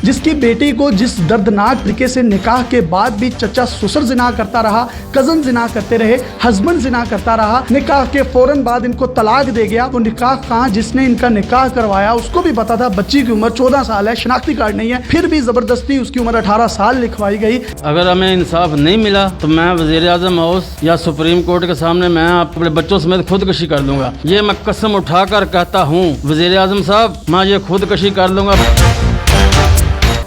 جس کی بیٹی کو جس دردناک طریقے سے نکاح کے بعد بھی چچا سسر زنا کرتا رہا، کزن زنا کرتے رہے، ہسبینڈ زنا کرتا رہا، نکاح کے فوراً بعد ان کو طلاق دے گیا۔ وہ نکاح کہاں جس نے ان کا نکاح کروایا اس کو بھی پتا تھا بچی کی عمر 14 سال ہے، شناختی کارڈ نہیں ہے، پھر بھی زبردستی اس کی عمر 18 سال لکھوائی گئی۔ اگر ہمیں انصاف نہیں ملا تو میں وزیر اعظم ہاؤس یا سپریم کورٹ کے سامنے میں اپنے بچوں سمیت خودکشی کر لوں گا۔ یہ میں قسم اٹھا کر کہتا ہوں وزیر اعظم صاحب، میں یہ خودکشی کر لوں گا۔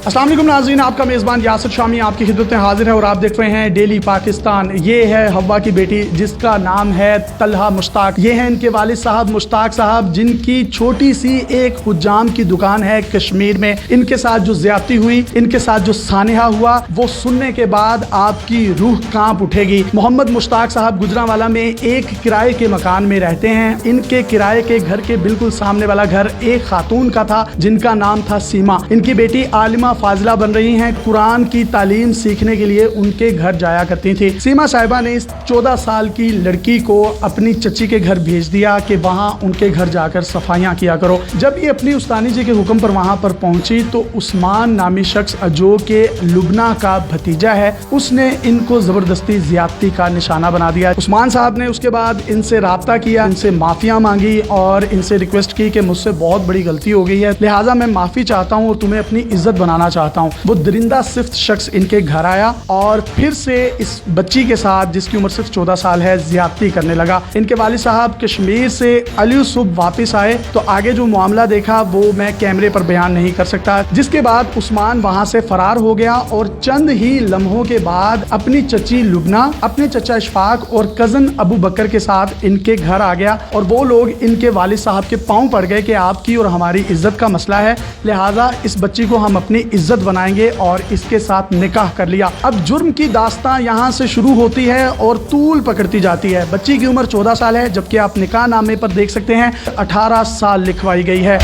السلام علیکم ناظرین، آپ کا میزبان یاسر شامی آپ کی خدمت میں حاضر ہے اور آپ دیکھ رہے ہیں ڈیلی پاکستان۔ یہ ہے ہوا کی بیٹی جس کا نام ہے طلحہ مشتاق۔ یہ ہیں ان کے والد صاحب مشتاق صاحب، جن کی چھوٹی سی ایک حجام کی دکان ہے کشمیر میں۔ ان کے ساتھ جو زیادتی ہوئی، ان کے ساتھ جو سانحہ ہوا، وہ سننے کے بعد آپ کی روح کانپ اٹھے گی۔ محمد مشتاق صاحب گجرانوالہ میں ایک کرائے کے مکان میں رہتے ہیں۔ ان کے کرائے کے گھر کے بالکل سامنے والا گھر ایک خاتون کا تھا جن کا نام تھا سیما۔ ان کی بیٹی عالمہ فاضلہ بن رہی ہیں، قرآن کی تعلیم سیکھنے کے لیے ان کے گھر جایا کرتی تھی۔ سیما صاحبہ نے اس 14 سال کی لڑکی کو اپنی چچی کے گھر بھیج دیا کہ وہاں ان کے گھر جا کر صفائیاں کیا کرو۔ جب یہ اپنی استانی جی کے حکم پر وہاں پر پہنچی تو عثمان نامی شخص جو کہ لبنہ کا بھتیجا ہے، اس نے ان کو زبردستی زیادتی کا نشانہ بنا دیا۔ عثمان صاحب نے اس کے بعد ان سے رابطہ کیا، ان سے معافیاں مانگی اور ان سے ریکویسٹ کی کہ مجھ سے بہت بڑی غلطی ہو گئی ہے، لہٰذا میں معافی چاہتا ہوں اور تمہیں اپنی عزت بنانا چاہتا ہوں۔ وہ درندہ صفت شخص ان کے گھر آیا اور پھر سے اس بچی کے ساتھ جس کی عمر صرف 14 سال ہے زیادتی کرنے لگا۔ ان کے والد صاحب کشمیر سے علی صبح واپس آئے تو آگے جو معاملہ دیکھا وہ میں کیمرے پر بیان نہیں کر سکتا، جس کے بعد عثمان وہاں سے فرار ہو گیا اور چند ہی لمحوں کے بعد اپنی چچی لبنہ، اپنے چچا اشفاق اور کزن ابو بکر کے ساتھ ان کے گھر آ گیا اور وہ لوگ ان کے والد صاحب کے پاؤں پڑ گئے کہ آپ کی اور ہماری عزت کا مسئلہ ہے، لہٰذا اس بچی کو ہم اپنی عزت بنائیں گے اور اس کے ساتھ نکاح کر لیا۔ اب جرم کی داستان یہاں سے شروع ہوتی ہے اور طول پکڑتی جاتی ہے۔ بچی کی عمر 14 سال ہے جبکہ آپ نکاح نامے پر دیکھ سکتے ہیں 18 سال لکھوائی گئی ہے۔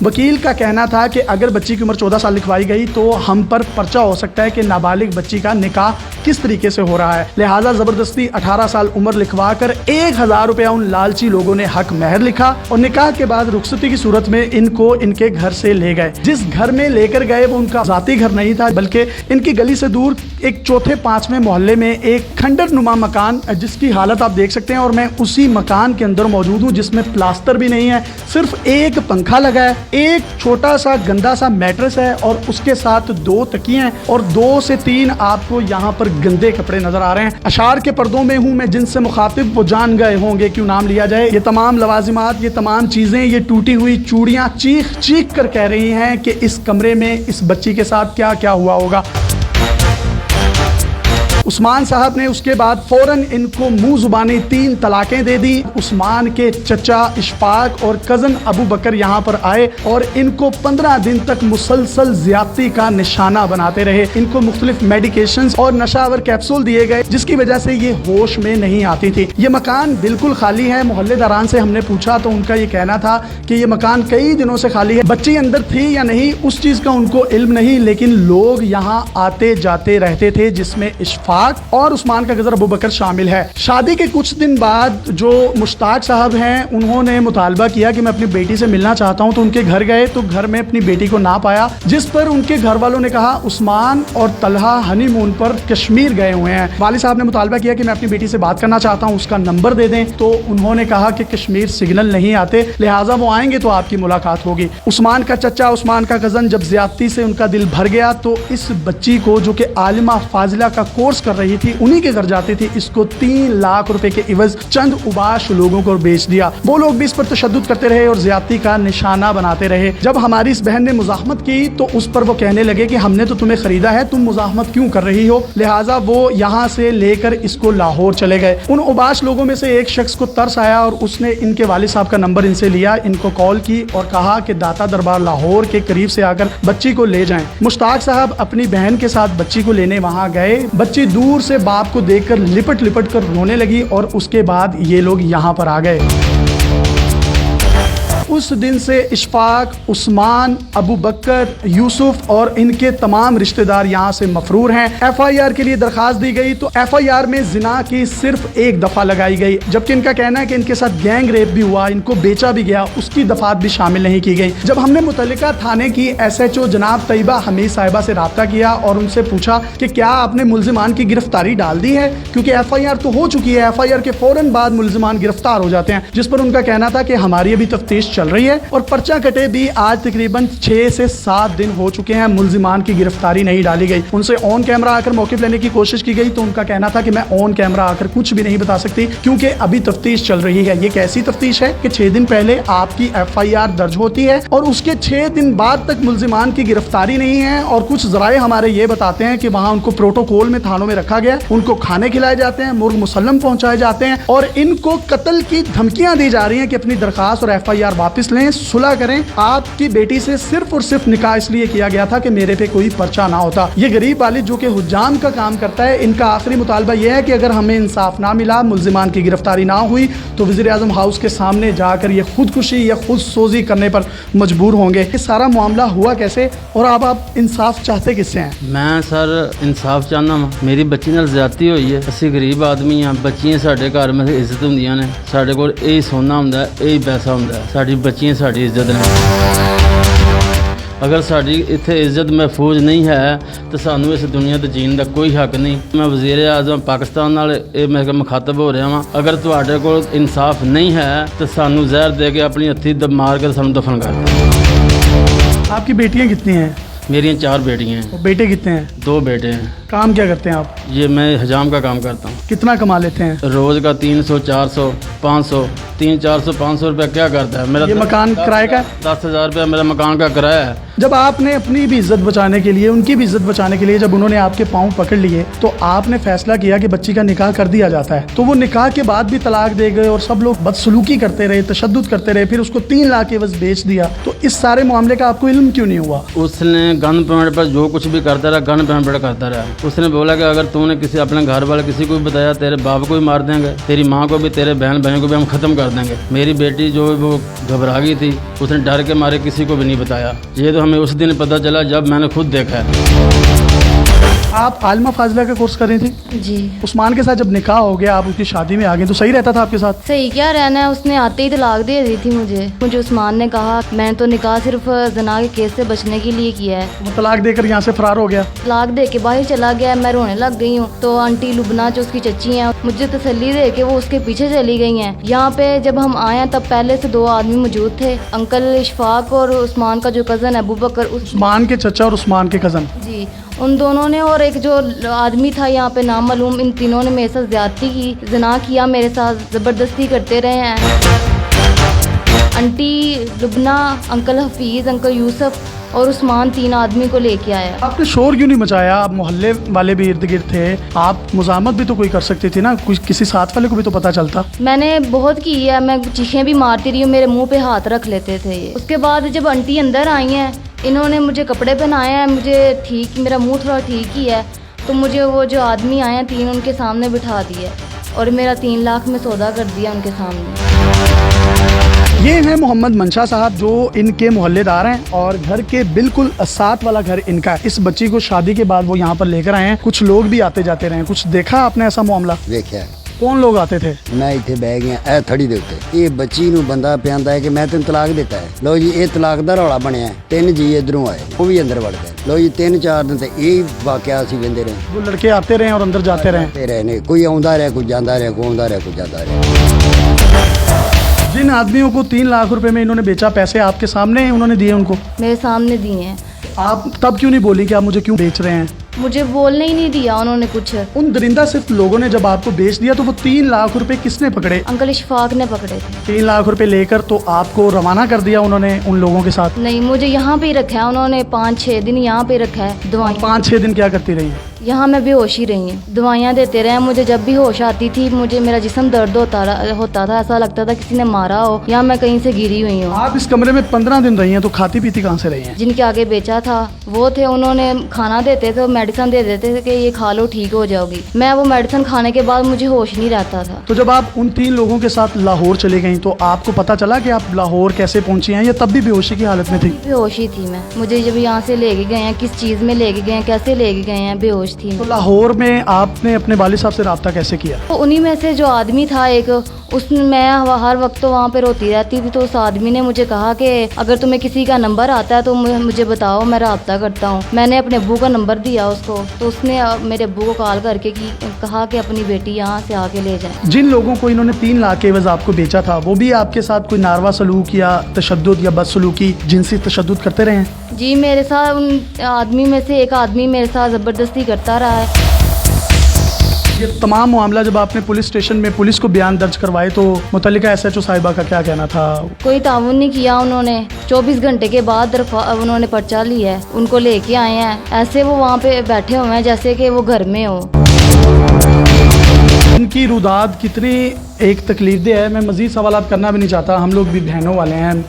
وکیل کا کہنا تھا کہ اگر بچی کی عمر 14 سال لکھوائی گئی تو ہم پر پرچہ ہو سکتا ہے کہ نابالغ بچی کا نکاح کس طریقے سے ہو رہا ہے، لہٰذا زبردستی 18 سال عمر لکھوا کر 1000 روپیہ ان لالچی لوگوں نے حق مہر لکھا اور نکاح کے بعد رخصتی کی صورت میں ان کو ان کے گھر سے لے گئے۔ جس گھر میں لے کر گئے وہ ان کا ذاتی گھر نہیں تھا بلکہ ان کی گلی سے دور ایک چوتھے پانچویں محلے میں ایک کھنڈر نما مکان جس کی حالت آپ دیکھ سکتے ہیں، اور میں اسی مکان کے اندر موجود ہوں جس میں پلاسٹر بھی نہیں ہے، صرف ایک پنکھا لگا ہے، ایک چھوٹا سا گندا سا میٹرس ہے اور اس کے ساتھ 2 تکیے ہیں اور 2 سے 3 آپ کو یہاں پر گندے کپڑے نظر آ رہے ہیں۔ اشعار کے پردوں میں ہوں میں جن سے مخاطب وہ جان گئے ہوں گے کیوں نام لیا جائے۔ یہ تمام لوازمات، یہ تمام چیزیں، یہ ٹوٹی ہوئی چوڑیاں چیخ چیخ کر کہہ رہی ہیں کہ اس کمرے میں اس بچی کے ساتھ کیا کیا ہوا ہوگا۔ عثمان صاحب نے اس کے بعد فوراً ان کو منہ زبانی 3 طلاقیں دے دی۔ عثمان کے چچا اشفاق اور کزن ابو بکر یہاں پر آئے اور ان کو 15 دن تک مسلسل زیادتی کا نشانہ بناتے رہے۔ ان کو مختلف میڈیکیشنز اور نشاور کیپسول دیے گئے جس کی وجہ سے یہ ہوش میں نہیں آتی تھی۔ یہ مکان بالکل خالی ہے۔ محلے داران سے ہم نے پوچھا تو ان کا یہ کہنا تھا کہ یہ مکان کئی دنوں سے خالی ہے، بچی اندر تھی یا نہیں اس چیز کا ان کو علم نہیں، لیکن لوگ یہاں آتے جاتے رہتے تھے جس میں اشفاق اور عثمان کا کزن ابو بکر شامل ہے۔ شادی کے کچھ دن بعد جو مشتاق صاحب ہیں انہوں نے مطالبہ کیا کہ میں اپنی بیٹی سے ملنا چاہتا ہوں، تو ان کے گھر گئے تو گھر میں اپنی بیٹی کو نہ پایا، جس پر ان کے گھر والوں نے کہا عثمان اور طلحہ ہنی مون پر کشمیر گئے ہوئے ہیں۔ والد صاحب نے مطالبہ کیا کہ میں اپنی بیٹی سے بات کرنا چاہتا ہوں، اس کا نمبر دے دیں، تو انہوں نے کہا کہ کشمیر سگنل نہیں آتے، لہٰذا وہ آئیں گے تو آپ کی ملاقات ہوگی۔ عثمان کا چچا، عثمان کا کزن جب زیادتی سے ان کا دل بھر گیا تو اس بچی کو جو کہ عالمہ فاضلہ کا کورس کر رہی تھی انہی کے گھر جاتی تھی، اس کو 3 لاکھ روپے کے عوض چند اوباش لوگوں کو بیچ دیا۔ وہ لوگ بھی اس پر تشدد کرتے رہے اور زیادتی کا نشانہ بناتے رہے۔ جب ہماری اس بہن نے مزاحمت کی تو اس پر وہ کہنے لگے کہ ہم نے تو تمہیں خریدا ہے، تم مزاحمت کیوں کر رہی ہو، لہٰذا وہ یہاں سے لے کر اس کو لاہور چلے گئے۔ ان اوباش لوگوں میں سے ایک شخص کو ترس آیا اور اس نے ان کے والد صاحب کا نمبر ان سے لیا، ان کو کال کی اور کہا کہ داتا دربار لاہور کے قریب سے آ کر بچی کو لے جائیں۔ مشتاق صاحب اپنی بہن کے ساتھ بچی کو لینے وہاں گئے۔ بچی دور سے باپ کو دیکھ کر لپٹ لپٹ کر رونے لگی اور اس کے بعد یہ لوگ یہاں پر آ گئے۔ उस दिन से इशफाक, उस्मान, अबू बकर, यूसुफ और इनके तमाम रिश्तेदार यहाँ से मफरूर हैं। FIR के लिए दरखास्त दी गई तो FIR में जिना की सिर्फ एक दफ़ा लगाई गई, जबकि इनका कहना है कि इनके साथ गैंग रेप भी हुआ, इनको बेचा भी गया, उसकी दफात भी शामिल नहीं की गई। जब हमने मुतल्लिका थाने की SHO जनाब तैयबा हमीद साहिबा से रब्ता किया और उनसे पूछा कि क्या आपने मुल्जिमान की गिरफ्तारी डाल दी है, क्योंकि FIR तो हो चुकी है, FIR के फौरन बाद मुल्जिमान गिरफ्तार हो जाते हैं, जिस पर उनका कहना था कि हमारी अभी तफ्तीश चल रही है और पर्चा कटे भी आज तकरीबन 6 से 7 दिन हो चुके हैं, मुल्जिमान की गिरफ्तारी नहीं डाली गई। उनसे ऑन कैमरा आकर मौक़िफ़ लेने की कोशिश की गई तो उनका कहना था कि मैं ऑन कैमरा आकर कुछ भी नहीं बता सकती क्योंकि अभी तफ्तीश चल रही है। ये कैसी तफ्तीश है कि 6 दिन पहले आपकी FIR दर्ज होती है और उसके 6 दिन बाद तक मुल्जिमान की गिरफ्तारी नहीं है, और कुछ ज़राए हमारे ये बताते हैं कि वहाँ उनको प्रोटोकॉल में थानों में रखा गया, उनको खाने खिलाए जाते हैं, मुर्ग मुसल्लम पहुँचाए जाते हैं और इनको कत्ल की धमकियाँ दी जा रही हैं कि अपनी दरख्वास्त और FIR वापस लें, सुलह करें। आपकी बेटी से सिर्फ और सिर्फ निकाह इसलिए किया गया था कि मेरे पे कोई पर्चा ना होता। ये गरीब वालिद जो कि हुज्जाम का काम करता है, इनका आखिरी मुतालबा यह है कि अगर हमें इंसाफ ना मिला, मुल्जिमान की गिरफ्तारी ना हुई तो वज़ीर-ए-आज़म हाउस के सामने जाकर ये खुदकुशी या खुद सोजी करने पर मजबूर होंगे। ये सारा मामला हुआ कैसे और अब आप इंसाफ चाहते किससे हैं? मैं सर इंसाफ चाहना वा, मेरी बच्ची नाल ज़्यादती हुई है। ਅਸੀਂ गरीब आदमी हाँ, बच्चियां साडे घर में इज्जत ਹੁੰਦੀਆਂ ਨੇ, ਸਾਡੇ ਕੋਲ ਇਹੀ ਸੋਨਾ ਹੁੰਦਾ, ਇਹੀ ਪੈਸਾ ਹੁੰਦਾ, ਸਾਡੀ ਬੱਚੀਆਂ ਸਾਡੀ ਇੱਜ਼ਤ ਨੇ। अगर साड़ी इत्थे इज्जत महफूज नहीं है तो सानू इस दुनिया ते जीण दा कोई हक नहीं। मैं वज़ीर आज़म पाकिस्तान नाल मैं मुखातब हो रहा हाँ, अगर तुहाडे कोल इंसाफ नहीं है तो सानू जहर दे के अपनी हत्थी मार के सानू दफन कर दो। आपकी बेटियां कितनी हैं? मेरी 4 बेटियां हैं। बेटे कितने हैं? 2 बेटे हैं। काम क्या करते हैं आप? ये मैं हजाम का काम करता हूँ। कितना कमा लेते हैं? रोज़ का 300, 400, 500, 300, 400, 500 रुपया क्या करता है मेरा। ये मकान किराए का? 10,000 रुपया मेरा मकान का किराया है। जब आपने अपनी भी इज्जत बचाने के लिए, उनकी भी इज्जत बचाने के लिए, जब उन्होंने आपके पाँव पकड़ लिए तो आपने फैसला किया कि बच्ची का निकाह कर दिया जाता है, तो वो निकाह के बाद भी तलाक दे गए और सब लोग बदसलूकी करते रहे, तशद्दुद करते रहे, फिर उसको 3 लाख के एवज बेच दिया, तो इस सारे मामले का आपको इल्म क्यों नहीं हुआ? उसने गन पेमेंट पर जो कुछ भी करता रहा, गन पेमेंट पर करता रहा। उसने बोला कि अगर तूने किसी अपने घर वाले किसी को भी बताया, तेरे बाप को भी मार देंगे, तेरी माँ को भी, तेरे बहन भाइयों को भी हम ख़त्म कर देंगे। मेरी बेटी जो वो घबरा गई थी, उसने डर के मारे किसी को भी नहीं बताया। ये तो हमें उस दिन पता चला जब मैंने खुद देखा है। आप आलिमा फाजिला का कोर्स कर रही थी? जी। उस्मान के साथ जब निकाह हो गया, आप उसकी शादी में आ गई, तो सही रहता था आपके साथ? सही क्या रहना है, उसने आते ही तलाक दे दी थी मुझे उस्मान ने कहा मैंने तो निकाह सिर्फ जना के केस से बचने के लिए किया है। वो तलाक देकर यहाँ से फरार हो गया? तलाक दे के बाहर चला गया, मैं रोने लग गई हूँ। तो आंटी लुबना जो उसकी चच्ची हैं, मुझे तसल्ली दे के वो उसके पीछे चली गई हैं। यहाँ पे जब हम आए तब पहले से 2 आदमी मौजूद थे, अंकल इशफाक और उस्मान का जो कज़न है अबू बकर। उस्मान के चचा और उस्मान के कज़न? जी। उन दोनों ने और एक जो आदमी था यहाँ पे नाम मालूम, इन तीनों ने मेरे साथ ज़्यादती की, ज़िना किया, मेरे साथ ज़बरदस्ती करते रहे हैं। Aunty Lubna, uncle Hafeez, uncle Yusuf और उस्मान 3 आदमी को लेके आया। आपने शोर क्यों नहीं मचाया? आप मोहल्ले वाले भी इर्द गिर्द थे, आप मुजामत भी तो कोई कर सकती थी ना, कुछ किसी साथ वाले को भी तो पता चलता। मैंने बहुत की है, मैं चीखें भी मारती रही हूँ, मेरे मुंह पे हाथ रख लेते थे ये। उसके बाद जब आंटी अंदर आई हैं, इन्होंने मुझे कपड़े पहनाए हैं, मुझे ठीक, मेरा मुंह थोड़ा ठीक ही है, तो मुझे वो जो आदमी आए हैं 3, उनके सामने बिठा दिया और मेरा 3 लाख में सौदा कर दिया उनके सामने। ये हैं मोहम्मद मंशा साहब, जो इनके मोहल्लेदार हैं और घर के बिल्कुल साथ वाला घर इनका है। इस बच्ची को शादी के बाद वो यहाँ पर लेकर आए हैं। कुछ लोग भी आते जाते रहे, कुछ देखा आपने ऐसा मामला? देखा। कौन लोग आते थे? मैं इतने बह गया ए थड़ी दे उत्ते, ये बच्ची नूं बंदा पियांदा है कि मैं तेन तलाक देता है। लो जी, ये तलाक दा रौला बनया है। 3 जी इधरों आए, वो भी अंदर वड़ गए। लो जी, 3-4 दिन ते यही वाकया असीं वेंदे रहे। वो लड़के आते रहे और अंदर जाते रहे ने, कोई आउंदा रहा, कोई जांदा रहा, कोई आउंदा रहा, कोई जांदा रहा। जिन आदमियों को 3 लाख रुपए में इन्होंने बेचा, पैसे आपके सामने उन्होंने दिए उनको? मेरे सामने दिए हैं। आप तब क्यों नहीं बोली कि आप मुझे क्यों बेच रहे हैं? मुझे बोलने ही नहीं दिया उन्होंने कुछ। उन दरिंदा सिर्फ लोगों ने जब आपको बेच दिया तो वो 3 लाख रुपए किसने पकड़े? अंकल इशफाक ने पकड़े थे। 3 लाख रुपए लेकर तो आपको रवाना कर दिया उन्होंने उन लोगों के साथ? नहीं, मुझे यहाँ पे ही रखा है उन्होंने, 5-6 दिन यहाँ पे रखा है। दवाई 5-6 दिन क्या करती रही? यहाँ मैं बेहोश ही रही हूँ, दवाइयाँ देते रहे। मुझे जब भी होश आती थी मुझे मेरा जिस्म दर्द होता था, ऐसा लगता था किसी ने मारा हो या मैं कहीं से गिरी हुई हूँ। आप इस कमरे में 15 दिन रही हैं, तो खाती पीती कहाँ से रही हैं? जिनके आगे बेचा था वो थे, उन्होंने खाना देते थे, मेडिसिन दे देते थे कि ये खा लो ठीक हो जाओगी। मैं वो मेडिसिन खाने के बाद मुझे होश नहीं रहता था। तो जब आप उन 3 लोगों के साथ लाहौर चली गई तो आपको पता चला कि आप लाहौर कैसे पहुंची हैं, या तब भी बेहोशी की हालत में थी? बेहोश ही थी मैं। मुझे जब यहाँ से लेके गए हैं, किस चीज़ में लेके गए हैं, कैसे लेके गए हैं, बेहोश थी तो मैं। लाहौर में आपने अपने वालिद साहब से रब्ता कैसे किया? तो उन्हीं में से जो आदमी था एक, उसने, मैं हर वक्त तो वहाँ पे रोती रहती थी, तो उस आदमी ने मुझे कहा कि अगर तुम्हें किसी का नंबर आता है तो मुझे बताओ, मैं रब्ता करता हूँ। मैंने अपने अब्बू का नंबर दिया उसको, तो उसने मेरे अब्बू को कॉल करके कहा कि अपनी बेटी यहाँ से आके ले जाए। जिन लोगों को इन्होंने 3 लाख के एवज आपको बेचा था, वो भी आपके साथ कोई नारवा सलूक या तशद्दुद या बदसलूकी, जिनसी तशद्दुद करते रहे हैं? जी, मेरे साथ उन आदमी में से एक आदमी मेरे साथ ज़बरदस्ती करता रहा है। ये तमाम मामला जब आपने पुलिस स्टेशन में पुलिस को बयान दर्ज करवाए तो मुतल्लिका SHO साहिबा का क्या कहना था? कोई ताउन नहीं किया उन्होंने। 24 घंटे के बाद उन्होंने पर्चा लिया है, उनको लेके आए हैं। ऐसे वो वहाँ पे बैठे हुए हैं जैसे कि वो घर में हो। इनकी रुदाद कितनी एक तकलीफदेह है, मैं मज़ीद सवाल करना भी नहीं चाहता। हम लोग भी बहनों वाले हैं,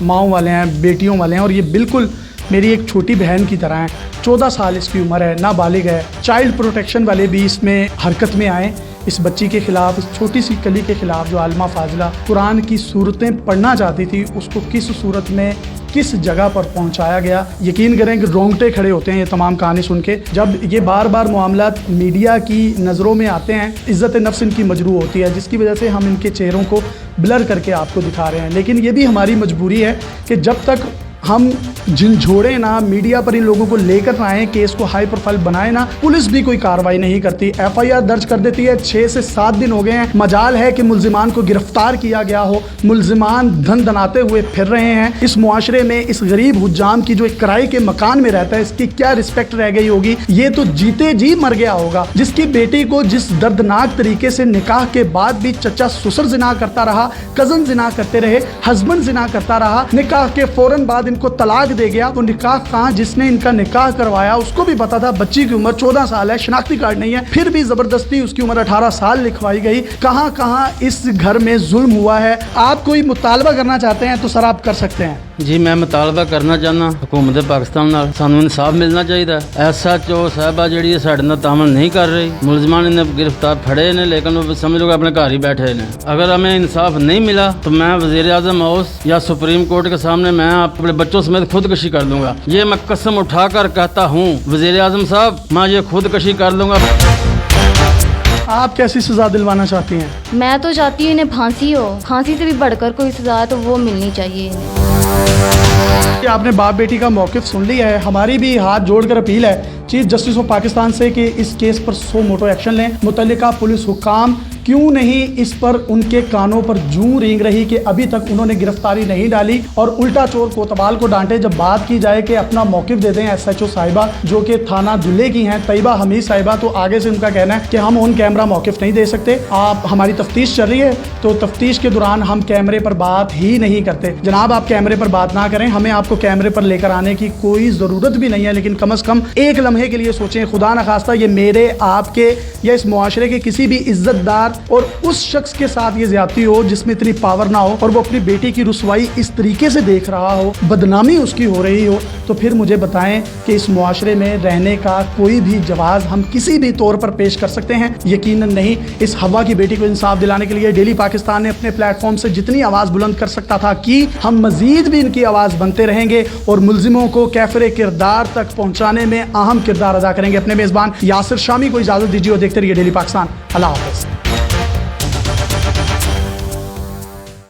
माँओं वाले हैं, बेटियों वाले हैं, और ये बिल्कुल मेरी एक छोटी बहन की तरह है। 14 साल इसकी उम्र है, नाबालिग है। चाइल्ड प्रोटेक्शन वाले भी इसमें हरकत में आए इस बच्ची के ख़िलाफ़, इस छोटी सी कली के ख़िलाफ़ जो आलिमा फाजिला कुरान की सूरतें पढ़ना चाहती थी, उसको किस सूरत में किस जगह पर पहुंचाया गया। यकीन करें कि रोंगटे खड़े होते हैं ये तमाम कहानी सुन के। जब ये बार बार मामलात मीडिया की नज़रों में आते हैं, इज़्ज़त नफ्स इनकी मजरू होती है, जिसकी वजह से हम इनके चेहरों को ब्लर करके आपको दिखा रहे हैं। लेकिन ये भी हमारी मजबूरी है कि जब तक हम झिंझोड़े ना, मीडिया पर इन लोगों को लेकर ना आए, केस को हाई प्रोफाइल बनाए ना, पुलिस भी कोई कार्रवाई नहीं करती। FIR दर्ज कर देती है, 6 से 7 दिन हो गए हैं। मजाल है कि मुल्जिमान को गिरफ्तार किया गया हो, मुल्जिमान धन दनाते हुए फिर रहे हैं। इस मुआशरे में इस गरीब हुज्जाम की जो एक किराए के मकान में रहता है, इसकी क्या रिस्पेक्ट रह गई होगी? ये तो जीते जी मर गया होगा, जिसकी बेटी को जिस दर्दनाक तरीके से निकाह के बाद भी चचा ससुर जिना करता रहा, कजन जिना करते रहे, हस्बैंड जिना करता रहा, निकाह के फौरन बाद इनको तलाक दे गया। वो निकाह कहाँ, जिसने इनका निकाह करवाया उसको भी पता था बच्ची की उम्र 14 साल है, शनाख्ती कार्ड नहीं है, फिर भी जबरदस्ती उसकी उम्र 18 साल लिखवाई गई। कहाँ कहाँ इस घर में जुल्म हुआ है। आप कोई मुतालबा करना चाहते हैं तो सर आप कर सकते हैं। जी, मैं मुतालबा करना चाहना हुकूमत पाकिस्तान नाल सानू इंसाफ मिलना चाहिए। SHO साहिबा जी साढ़े नाल तामल नहीं कर रही। मुलजमान ने गिरफ्तार फड़े ने, लेकिन वो समझ लो अपने घर ही बैठे ने। अगर हमें इंसाफ नहीं मिला तो मैं वज़ीर आज़म हाउस या सुप्रीम कोर्ट के सामने मैं अपने बच्चों समेत खुदकशी कर लूँगा। ये मैं कसम उठाकर कहता हूँ वज़ीर आज़म साहब, मैं ये खुदकशी कर लूँगा। आप कैसी सज़ा दिलवाना चाहती हैं? मैं तो चाहती हूँ इन्हें फांसी हो, फांसी से भी बढ़कर कोई सज़ा है तो वो मिलनी चाहिए इन्हें। आपने बाप बेटी का मौक़िफ़ सुन लिया है। हमारी भी हाथ जोड़कर अपील है चीफ जस्टिस ऑफ पाकिस्तान से कि इस केस पर सो मोटो एक्शन लें। मुतल्लिका पुलिस हुकाम क्यों नहीं इस पर उनके कानों पर जूं रेंग रही कि अभी तक उन्होंने गिरफ्तारी नहीं डाली, और उल्टा चोर कोतवाल को डांटे। जब बात की जाए कि अपना मौक़िफ़ दे दें SHO साहिबा जो कि थाना दुल्हे की हैं, तैयबा हमीद साहिबा, तो आगे से उनका कहना है कि हम ऑन कैमरा मौक़िफ़ नहीं दे सकते। आप हमारी तफ्तीश चल रही है तो तफ्तीश के दौरान हम कैमरे पर बात ही नहीं करते। जनाब, आप कैमरे पर बात ना करें, हमें आपको कैमरे पर लेकर आने की कोई ज़रूरत भी नहीं है, लेकिन कम अज़ कम एक लम्हे के लिए सोचें। खुदा न खास्ता ये मेरे, आपके या इस मुआशरे के किसी भी इज्जतदार और उस शख्स के साथ ये ज्यादती हो जिसमें इतनी पावर ना हो और वो अपनी बेटी की रुसवाई इस तरीके से देख रहा हो, बदनामी उसकी हो रही हो, तो फिर मुझे बताएं कि इस मुआशरे में रहने का कोई भी जवाब हम किसी भी तौर पर पेश कर सकते हैं? यकीनन नहीं। इस हवा की बेटी को इंसाफ दिलाने के लिए डेली पाकिस्तान ने अपने प्लेटफॉर्म से जितनी आवाज़ बुलंद कर सकता था कि हम मजीद भी इनकी आवाज़ बनते रहेंगे और मुल्जिमों को कैफरे किरदार तक पहुँचाने में अहम किरदार अदा करेंगे। अपने मेज़बान यासिर शामी को इजाज़त दीजिए और देखते रहिए डेली पाकिस्तान। अल्लाह हाफ़िज़।